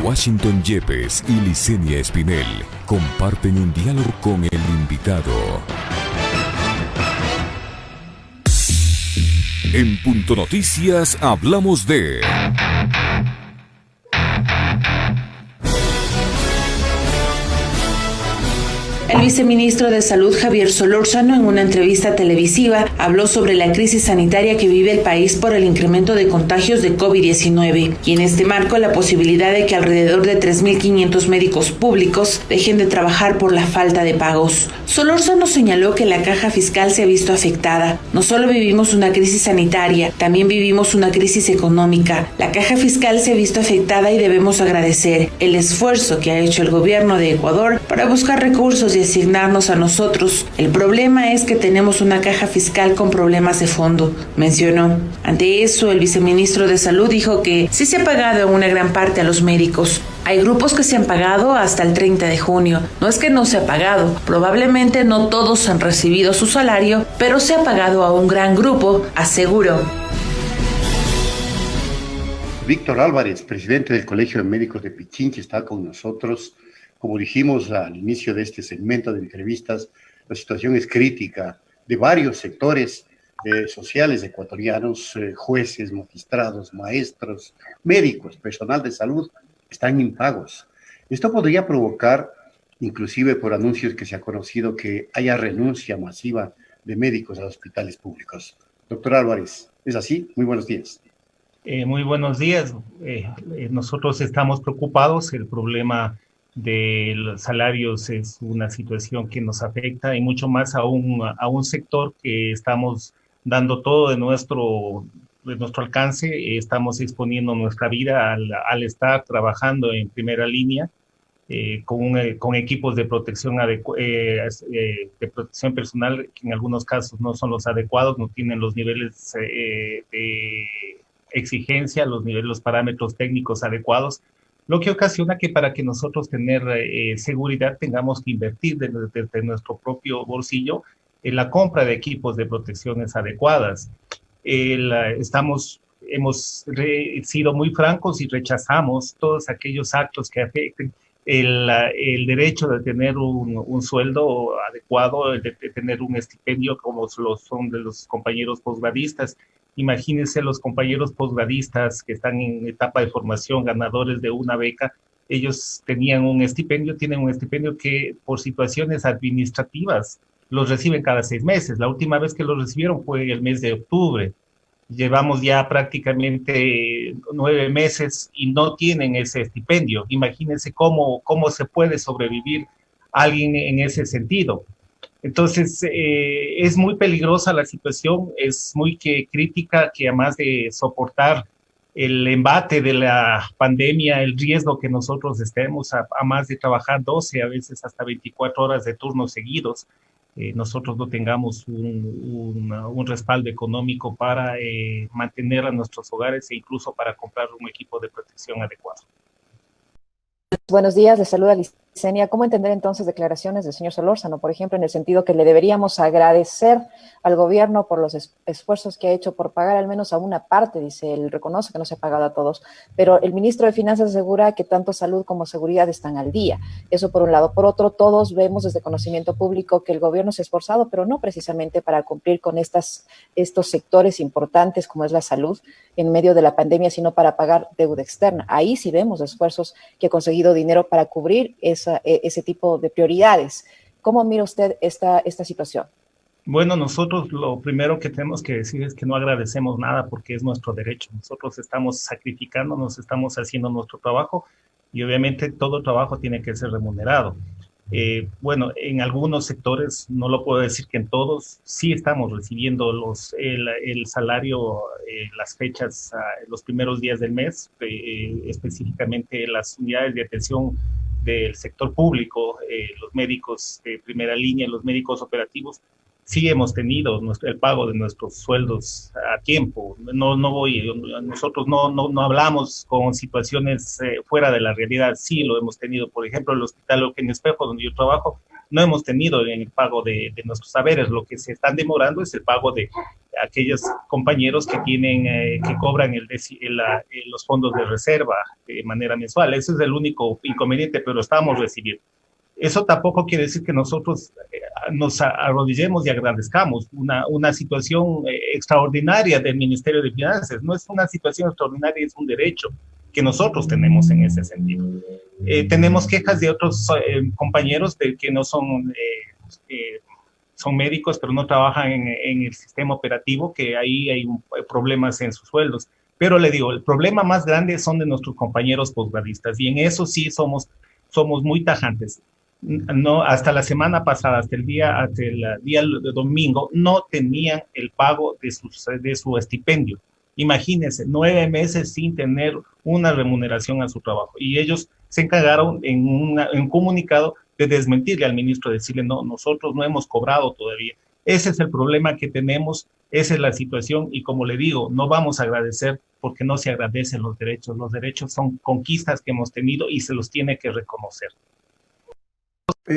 Washington Yepes y Licenia Espinel comparten un diálogo con el invitado. En Punto Noticias hablamos de... El viceministro de Salud, Javier Solórzano, en una entrevista televisiva, habló sobre la crisis sanitaria que vive el país por el incremento de contagios de COVID-19 y en este marco la posibilidad de que alrededor de 3.500 médicos públicos dejen de trabajar por la falta de pagos. Solórzano señaló que la caja fiscal se ha visto afectada. No solo vivimos una crisis sanitaria, también vivimos una crisis económica. La caja fiscal se ha visto afectada y debemos agradecer el esfuerzo que ha hecho el gobierno de Ecuador para buscar recursos y asignarnos a nosotros. El problema es que tenemos una caja fiscal con problemas de fondo, mencionó. Ante eso, el viceministro de Salud dijo que sí se ha pagado una gran parte a los médicos. Hay grupos que se han pagado hasta el 30 de junio. No es que no se ha pagado, probablemente no todos han recibido su salario, pero se ha pagado a un gran grupo, aseguró. Víctor Álvarez, presidente del Colegio de Médicos de Pichincha, está con nosotros. Como dijimos al inicio de este segmento de entrevistas, la situación es crítica de varios sectores sociales ecuatorianos, jueces, magistrados, maestros, médicos, personal de salud, están impagos. Esto podría provocar, inclusive por anuncios que se ha conocido, que haya renuncia masiva de médicos a hospitales públicos. Doctor Álvarez, ¿es así? Muy buenos días. Muy buenos días. Nosotros estamos preocupados. El problema de los salarios es una situación que nos afecta y mucho más a un sector que estamos dando todo de nuestro alcance, estamos exponiendo nuestra vida al estar trabajando en primera línea con equipos de protección, de protección personal que en algunos casos no son los adecuados, no tienen los niveles de exigencia, los parámetros técnicos adecuados, lo que ocasiona que para que nosotros tener seguridad tengamos que invertir desde nuestro propio bolsillo en la compra de equipos de protecciones adecuadas. Hemos sido muy francos y rechazamos todos aquellos actos que afecten el derecho de tener un sueldo adecuado, de tener un estipendio como lo son de los compañeros posgradistas. Imagínense los compañeros posgradistas que están en etapa de formación, ganadores de una beca, ellos tienen un estipendio que por situaciones administrativas los reciben cada 6 meses. La última vez que los recibieron fue el mes de octubre. Llevamos ya prácticamente 9 meses y no tienen ese estipendio. Imagínense cómo se puede sobrevivir alguien en ese sentido. Entonces, es muy peligrosa la situación, es muy crítica, que además de soportar el embate de la pandemia, el riesgo que nosotros estemos, a más de trabajar 12, a veces hasta 24 horas de turnos seguidos, nosotros no tengamos un respaldo económico para mantener a nuestros hogares e incluso para comprar un equipo de protección adecuado. Buenos días, les saluda Licenia. ¿Cómo entender entonces declaraciones del señor Solórzano, por ejemplo, en el sentido que le deberíamos agradecer al gobierno por los esfuerzos que ha hecho por pagar al menos a una parte? Dice, él reconoce que no se ha pagado a todos, pero el ministro de Finanzas asegura que tanto salud como seguridad están al día. Eso por un lado. Por otro, todos vemos desde conocimiento público que el gobierno se ha esforzado, pero no precisamente para cumplir con estos sectores importantes como es la salud en medio de la pandemia, sino para pagar deuda externa. Ahí sí vemos esfuerzos que ha conseguido dinero para cubrir ese tipo de prioridades. ¿Cómo mira usted esta situación? Bueno, nosotros lo primero que tenemos que decir es que no agradecemos nada porque es nuestro derecho. Nosotros estamos sacrificándonos, estamos haciendo nuestro trabajo y obviamente todo trabajo tiene que ser remunerado. Bueno, en algunos sectores, no lo puedo decir que en todos, sí estamos recibiendo el salario, las fechas, los primeros días del mes, específicamente las unidades de atención del sector público, los médicos de primera línea, los médicos operativos, sí hemos tenido el pago de nuestros sueldos a tiempo. Nosotros no hablamos con situaciones fuera de la realidad, sí lo hemos tenido. Por ejemplo, el Hospital Eugenio Espejo, donde yo trabajo, no hemos tenido en el pago de nuestros saberes. Lo que se están demorando es el pago de aquellos compañeros que tienen, que cobran los fondos de reserva de manera mensual. Ese es el único inconveniente, pero estamos recibiendo. Eso tampoco quiere decir que nosotros nos arrodillemos y agradezcamos una situación extraordinaria del Ministerio de Finanzas. No es una situación extraordinaria, es un derecho que nosotros tenemos en ese sentido. Tenemos quejas de otros compañeros de que no son, son médicos, pero no trabajan en el sistema operativo, que ahí hay problemas en sus sueldos. Pero le digo, el problema más grande son de nuestros compañeros posgradistas, y en eso sí somos muy tajantes. No, hasta la semana pasada, hasta el día de domingo, no tenían el pago de su estipendio. Imagínense, 9 meses sin tener una remuneración a su trabajo. Y ellos se encargaron en un comunicado de desmentirle al ministro, decirle, no, nosotros no hemos cobrado todavía. Ese es el problema que tenemos, esa es la situación, y como le digo, no vamos a agradecer porque no se agradecen los derechos. Los derechos son conquistas que hemos tenido y se los tiene que reconocer.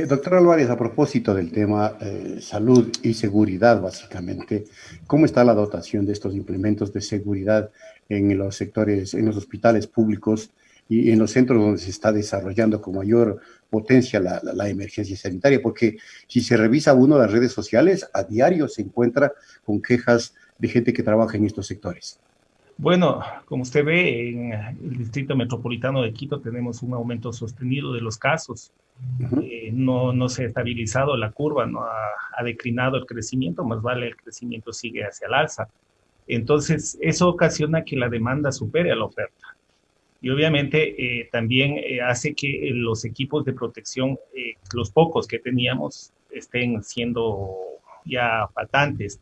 Doctor Álvarez, a propósito del tema salud y seguridad, básicamente, ¿cómo está la dotación de estos implementos de seguridad en los sectores, en los hospitales públicos y en los centros donde se está desarrollando con mayor potencia la emergencia sanitaria? Porque si se revisa uno las redes sociales, a diario se encuentra con quejas de gente que trabaja en estos sectores. Bueno, como usted ve, en el Distrito Metropolitano de Quito tenemos un aumento sostenido de los casos. No se ha estabilizado la curva, no ha declinado el crecimiento, más vale el crecimiento sigue hacia el alza. Entonces, eso ocasiona que la demanda supere a la oferta. Y obviamente también hace que los equipos de protección, los pocos que teníamos, estén siendo ya faltantes.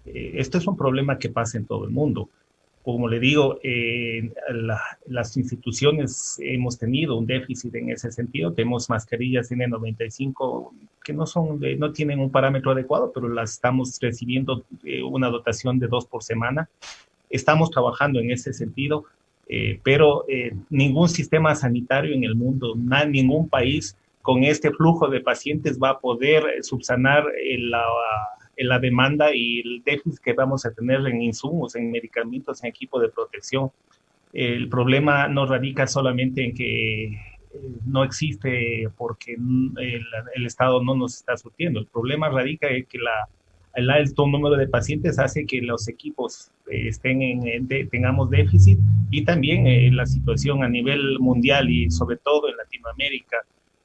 Esto es un problema que pasa en todo el mundo. Como le digo, las instituciones hemos tenido un déficit en ese sentido. Tenemos mascarillas N95 que no tienen un parámetro adecuado, pero las estamos recibiendo una dotación de 2 por semana. Estamos trabajando en ese sentido, pero ningún sistema sanitario en el mundo, ningún país con este flujo de pacientes va a poder subsanar la demanda y el déficit que vamos a tener en insumos, en medicamentos, en equipo de protección. El problema no radica solamente en que no existe porque el Estado no nos está surtiendo. El problema radica en que el alto número de pacientes hace que los equipos tengamos déficit, y también la situación a nivel mundial y sobre todo en Latinoamérica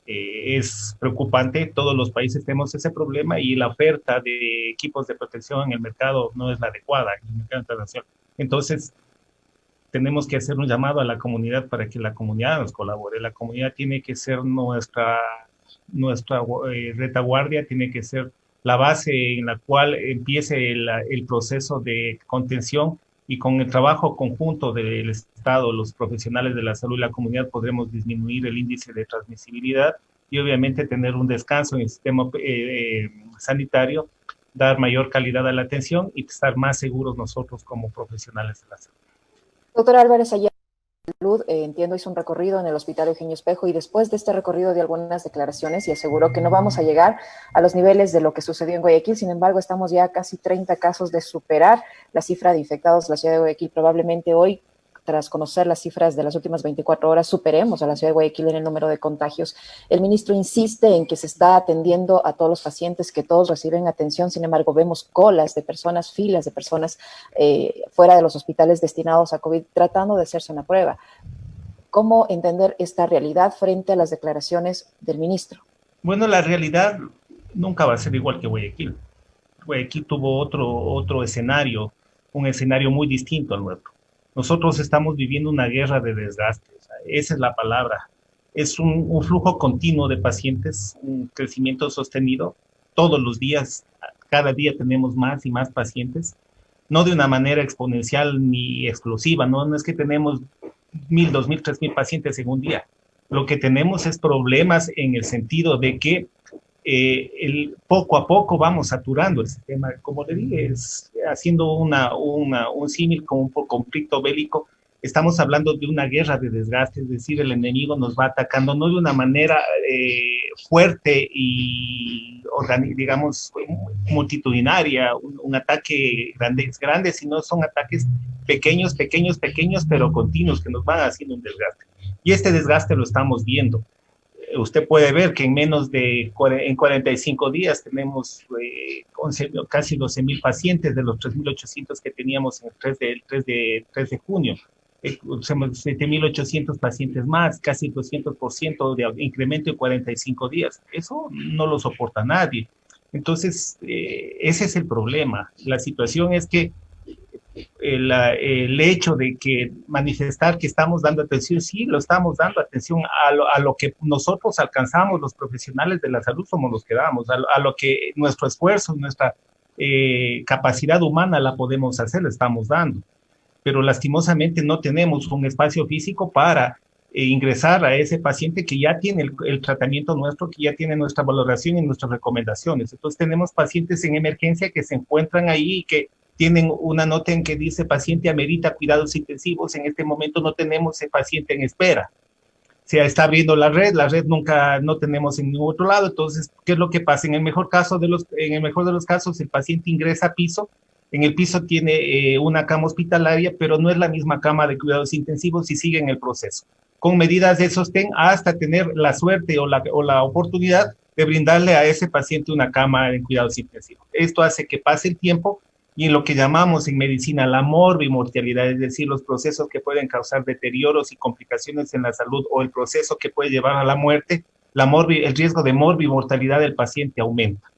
es preocupante. Todos los países tenemos ese problema y la oferta de equipos de protección en el mercado no es la adecuada en el mercado internacional. Entonces, tenemos que hacer un llamado a la comunidad para que la comunidad nos colabore. La comunidad tiene que ser nuestra retaguardia, tiene que ser la base en la cual empiece el proceso de contención, y con el trabajo conjunto del Estado, los profesionales de la salud y la comunidad podremos disminuir el índice de transmisibilidad y obviamente tener un descanso en el sistema sanitario, dar mayor calidad a la atención y estar más seguros nosotros como profesionales de la salud. Doctor Álvarez, allá Salud, entiendo, hizo un recorrido en el Hospital Eugenio Espejo, y después de este recorrido dio algunas declaraciones y aseguró que no vamos a llegar a los niveles de lo que sucedió en Guayaquil. Sin embargo, estamos ya a casi 30 casos de superar la cifra de infectados de la ciudad de Guayaquil. Probablemente hoy, tras conocer las cifras de las últimas 24 horas, superemos a la ciudad de Guayaquil en el número de contagios. El ministro insiste en que se está atendiendo a todos los pacientes, que todos reciben atención. Sin embargo, vemos colas de personas, filas de personas fuera de los hospitales destinados a COVID tratando de hacerse una prueba. ¿Cómo entender esta realidad frente a las declaraciones del ministro? Bueno, la realidad nunca va a ser igual que Guayaquil. Guayaquil tuvo otro escenario, un escenario muy distinto al nuestro. Nosotros estamos viviendo una guerra de desgaste, o sea, esa es la palabra. Es un flujo continuo de pacientes, un crecimiento sostenido. Todos los días, cada día tenemos más y más pacientes, no de una manera exponencial ni explosiva, no es que tenemos 1,000, 2,000, 3,000 pacientes en un día. Lo que tenemos es problemas en el sentido de que poco a poco vamos saturando el sistema. Como le dije, haciendo un símil con un conflicto bélico, estamos hablando de una guerra de desgaste, es decir, el enemigo nos va atacando no de una manera fuerte y, digamos, multitudinaria, un ataque grande, sino son ataques pequeños, pero continuos que nos van haciendo un desgaste. Y este desgaste lo estamos viendo. Usted puede ver que en menos de 45 días tenemos casi 12,000 pacientes de los 3,800 que teníamos en el 3 de junio. 7,800 pacientes más, casi 200% de incremento en 45 días. Eso no lo soporta nadie. Entonces, ese es el problema. La situación es que el hecho de que manifestar que estamos dando atención, sí, lo estamos dando atención a lo que nosotros alcanzamos, los profesionales de la salud somos los que damos, a lo que nuestro esfuerzo, nuestra capacidad humana la podemos hacer, la estamos dando. Pero lastimosamente no tenemos un espacio físico para ingresar a ese paciente que ya tiene el tratamiento nuestro, que ya tiene nuestra valoración y nuestras recomendaciones. Entonces tenemos pacientes en emergencia que se encuentran ahí y que tienen una nota en que dice paciente amerita cuidados intensivos. En este momento no tenemos ese paciente en espera. Se está abriendo la red nunca, no tenemos en ningún otro lado. Entonces, ¿qué es lo que pasa? En el mejor de los casos, el paciente ingresa a piso. En el piso tiene una cama hospitalaria, pero no es la misma cama de cuidados intensivos y sigue en el proceso, con medidas de sostén hasta tener la suerte o la oportunidad de brindarle a ese paciente una cama de cuidados intensivos. Esto hace que pase el tiempo y en lo que llamamos en medicina la morbimortalidad, es decir, los procesos que pueden causar deterioros y complicaciones en la salud o el proceso que puede llevar a la muerte, el riesgo de morbimortalidad del paciente aumenta.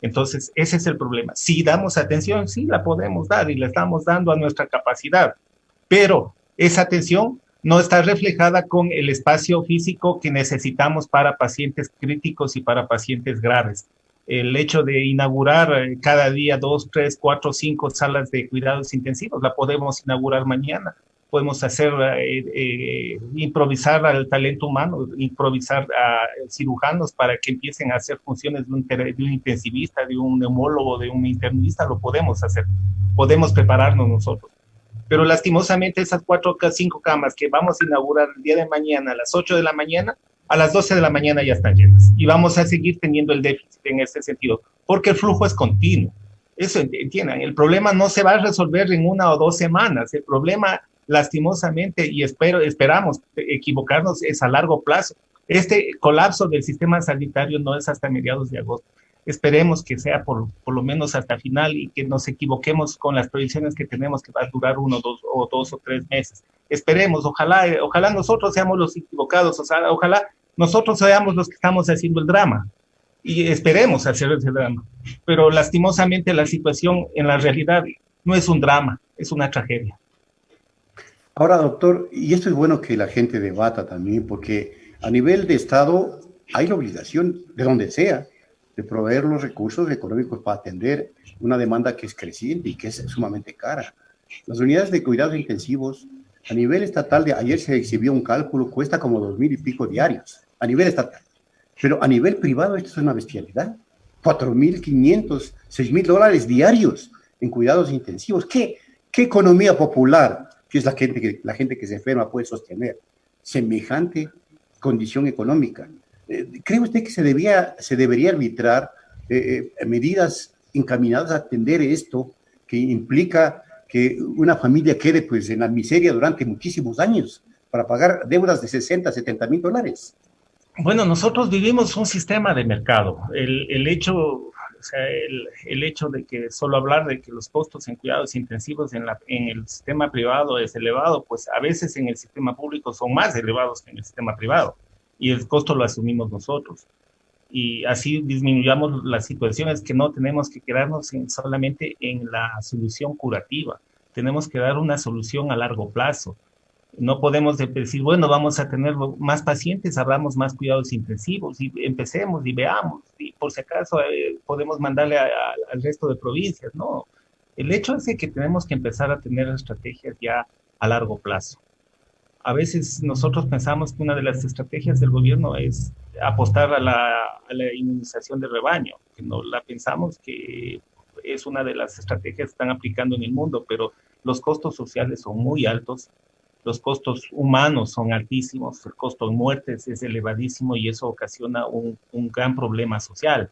Entonces, ese es el problema. Si damos atención, sí la podemos dar y la estamos dando a nuestra capacidad, pero esa atención no está reflejada con el espacio físico que necesitamos para pacientes críticos y para pacientes graves. El hecho de inaugurar cada día 2, 3, 4, 5 salas de cuidados intensivos, la podemos inaugurar mañana. Podemos hacer, improvisar al talento humano, improvisar a cirujanos para que empiecen a hacer funciones de un intensivista, de un neumólogo, de un internista, lo podemos hacer, podemos prepararnos nosotros. Pero lastimosamente esas 4 o 5 camas que vamos a inaugurar el día de mañana a las 8 de la mañana, a las 12 de la mañana ya están llenas. Y vamos a seguir teniendo el déficit en ese sentido, porque el flujo es continuo. Eso entiendan, el problema no se va a resolver en 1 o 2 semanas, el problema lastimosamente, y esperamos equivocarnos, es a largo plazo. Este colapso del sistema sanitario no es hasta mediados de agosto. Esperemos que sea por lo menos hasta final y que nos equivoquemos con las proyecciones que tenemos que va a durar 1, 2 o 3 meses. Esperemos, ojalá nosotros seamos los equivocados, ojalá nosotros seamos los que estamos haciendo el drama y esperemos hacer ese drama. Pero lastimosamente la situación en la realidad no es un drama, es una tragedia. Ahora, doctor, y esto es bueno que la gente debata también, porque a nivel de Estado hay la obligación, de donde sea, de proveer los recursos económicos para atender una demanda que es creciente y que es sumamente cara. Las unidades de cuidados intensivos, a nivel estatal, ayer se exhibió un cálculo, cuesta como 2,000 y pico diarios, a nivel estatal. Pero a nivel privado esto es una bestialidad. 4,500, $6,000 diarios en cuidados intensivos. ¿Qué economía popular, que es la gente que se enferma, puede sostener semejante condición económica? ¿Cree usted que se debería arbitrar medidas encaminadas a atender esto, que implica que una familia quede pues en la miseria durante muchísimos años para pagar deudas de 60, $70,000? Bueno, nosotros vivimos un sistema de mercado. El hecho de que solo hablar de que los costos en cuidados intensivos en el sistema privado es elevado, pues a veces en el sistema público son más elevados que en el sistema privado. Y el costo lo asumimos nosotros. Y así disminuyamos las situaciones, que no tenemos que quedarnos solamente en la solución curativa. Tenemos que dar una solución a largo plazo. No podemos decir, bueno, vamos a tener más pacientes, hablamos más cuidados intensivos y empecemos y veamos. Y por si acaso podemos mandarle al resto de provincias. No, el hecho es que tenemos que empezar a tener estrategias ya a largo plazo. A veces nosotros pensamos que una de las estrategias del gobierno es apostar a la inmunización de rebaño, que no la pensamos que es una de las estrategias que están aplicando en el mundo, pero los costos sociales son muy altos. los costos humanos son altísimos, el costo en muertes es elevadísimo y eso ocasiona un gran problema social.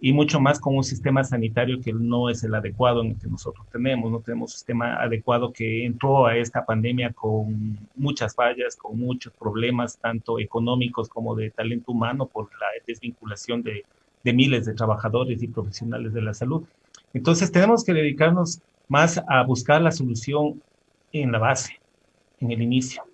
Y mucho más con un sistema sanitario que no es el adecuado en el que nosotros tenemos. No tenemos un sistema adecuado que entró a esta pandemia con muchas fallas, con muchos problemas, tanto económicos como de talento humano, por la desvinculación de miles de trabajadores y profesionales de la salud. Entonces tenemos que dedicarnos más a buscar la solución en la base, en el inicio.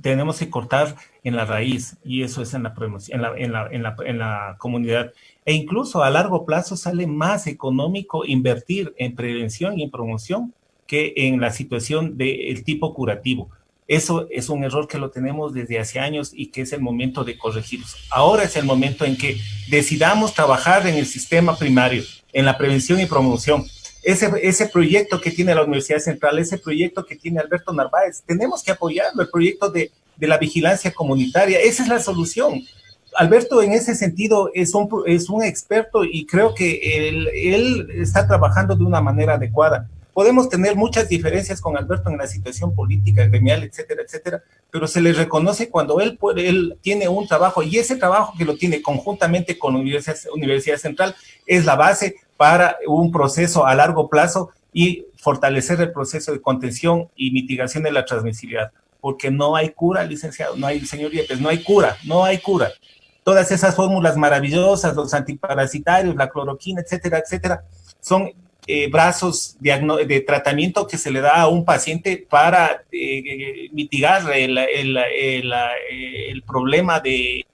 Tenemos que cortar en la raíz y eso es en la promoción, en la comunidad. E incluso a largo plazo sale más económico invertir en prevención y en promoción que en la situación del tipo curativo. Eso es un error que lo tenemos desde hace años y que es el momento de corregirlos. Ahora es el momento en que decidamos trabajar en el sistema primario, en la prevención y promoción. Ese proyecto que tiene la Universidad Central, ese proyecto que tiene Alberto Narváez, tenemos que apoyarlo, el proyecto de la vigilancia comunitaria. Esa es la solución. Alberto en ese sentido es un experto y creo que él está trabajando de una manera adecuada. Podemos tener muchas diferencias con Alberto en la situación política, gremial, etcétera, etcétera, pero se le reconoce cuando él tiene un trabajo y ese trabajo que lo tiene conjuntamente con la Universidad Central es la base para un proceso a largo plazo y fortalecer el proceso de contención y mitigación de la transmisibilidad, porque no hay cura, licenciado, no hay, señor Yepes, no hay cura. Todas esas fórmulas maravillosas, los antiparasitarios, la cloroquina, etcétera, etcétera, son brazos de tratamiento que se le da a un paciente para mitigar el problema de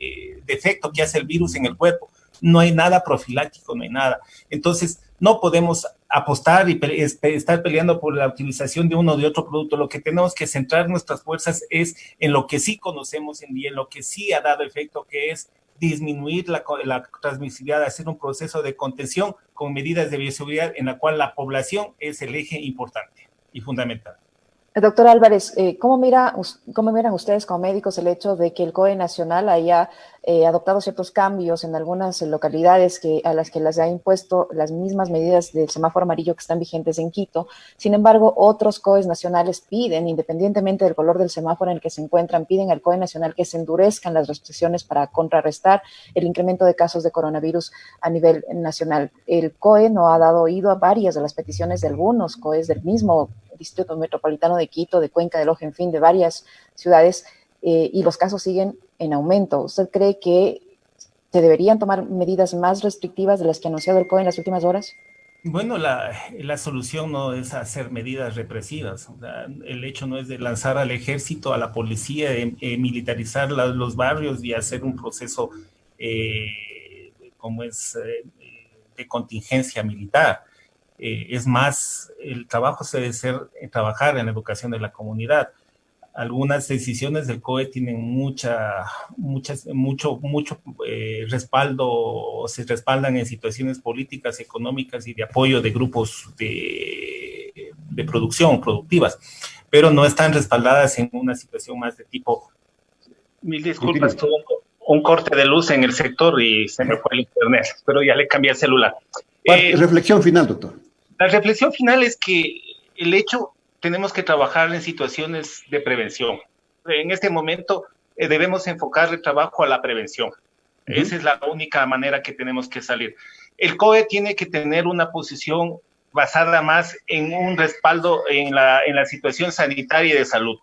efecto que hace el virus en el cuerpo. No hay nada profiláctico, no hay nada. Entonces, no podemos apostar y estar peleando por la utilización de uno o de otro producto. Lo que tenemos que centrar nuestras fuerzas es en lo que sí conocemos y en lo que sí ha dado efecto, que es disminuir la transmisibilidad, hacer un proceso de contención con medidas de bioseguridad en la cual la población es el eje importante y fundamental. Doctor Álvarez, ¿cómo miran ustedes como médicos el hecho de que el COE nacional haya adoptado ciertos cambios en algunas localidades a las que les ha impuesto las mismas medidas del semáforo amarillo que están vigentes en Quito? Sin embargo, otros COEs nacionales piden, independientemente del color del semáforo en el que se encuentran, piden al COE nacional que se endurezcan las restricciones para contrarrestar el incremento de casos de coronavirus a nivel nacional. El COE no ha dado oído a varias de las peticiones de algunos COEs del mismo Distrito Metropolitano de Quito, de Cuenca del Ojo, en fin, de varias ciudades, y los casos siguen en aumento. ¿Usted cree que se deberían tomar medidas más restrictivas de las que ha anunciado el COE en las últimas horas? Bueno, la solución no es hacer medidas represivas. O sea, el hecho no es de lanzar al ejército, a la policía, militarizar los barrios y hacer un proceso de contingencia militar. Es más, el trabajo se debe trabajar en la educación de la comunidad. Algunas decisiones del COE tienen mucho respaldo, o se respaldan en situaciones políticas, económicas y de apoyo de grupos de producción, productivas, pero no están respaldadas en una situación más de tipo, mil disculpas, tuve un corte de luz en el sector y se me fue el internet, pero ya le cambié el celular. Reflexión final, doctor. La reflexión final es que tenemos que trabajar en situaciones de prevención. En este momento debemos enfocar el trabajo a la prevención. Esa es la única manera que tenemos que salir. El COE tiene que tener una posición basada más en un respaldo en la situación sanitaria y de salud.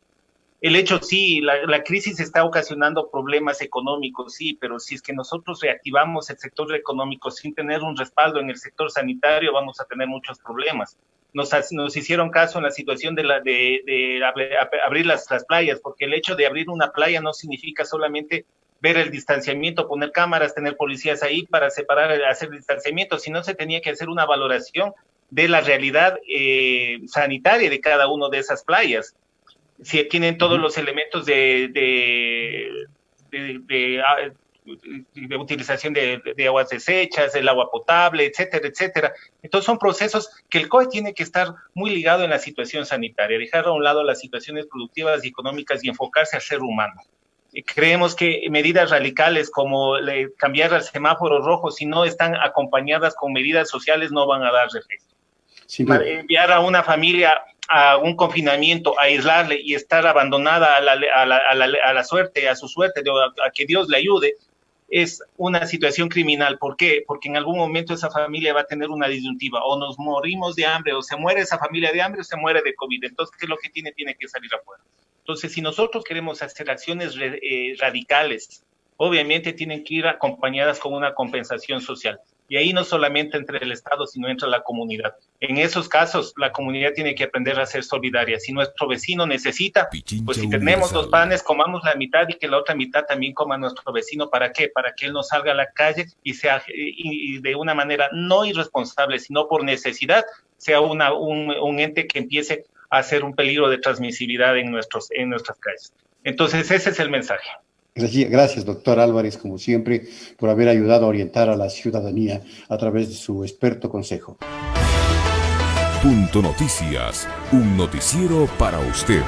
El hecho, sí, la crisis está ocasionando problemas económicos, sí, pero si es que nosotros reactivamos el sector económico sin tener un respaldo en el sector sanitario, vamos a tener muchos problemas. Nos hicieron caso en la situación de abrir las playas, porque el hecho de abrir una playa no significa solamente ver el distanciamiento, poner cámaras, tener policías ahí para separar, hacer distanciamiento, sino se tenía que hacer una valoración de la realidad sanitaria de cada una de esas playas. Si tienen todos los elementos de utilización de aguas desechas, el agua potable, etcétera, etcétera. Entonces son procesos que el COE tiene que estar muy ligado en la situación sanitaria, dejar a un lado las situaciones productivas y económicas y enfocarse al ser humano. Creemos que medidas radicales como cambiar al semáforo rojo, si no están acompañadas con medidas sociales, no van a dar efecto. Enviar a una familia a un confinamiento, a aislarle y estar abandonada a la suerte, a su suerte, a que Dios le ayude, es una situación criminal. ¿Por qué? Porque en algún momento esa familia va a tener una disyuntiva, o nos morimos de hambre, o se muere esa familia de hambre, o se muere de COVID. Entonces, ¿qué es lo que tiene? Tiene que salir afuera. Entonces, si nosotros queremos hacer acciones radicales, obviamente tienen que ir acompañadas con una compensación social. Y ahí no solamente entre el Estado, sino entre la comunidad. En esos casos, la comunidad tiene que aprender a ser solidaria. Si nuestro vecino necesita, pues si tenemos los panes, comamos la mitad y que la otra mitad también coma nuestro vecino. ¿Para qué? Para que él no salga a la calle y de una manera no irresponsable, sino por necesidad, sea un ente que empiece a hacer un peligro de transmisibilidad en nuestras calles. Entonces, ese es el mensaje. Gracias, doctor Álvarez, como siempre, por haber ayudado a orientar a la ciudadanía a través de su experto consejo. Punto Noticias, un noticiero para usted.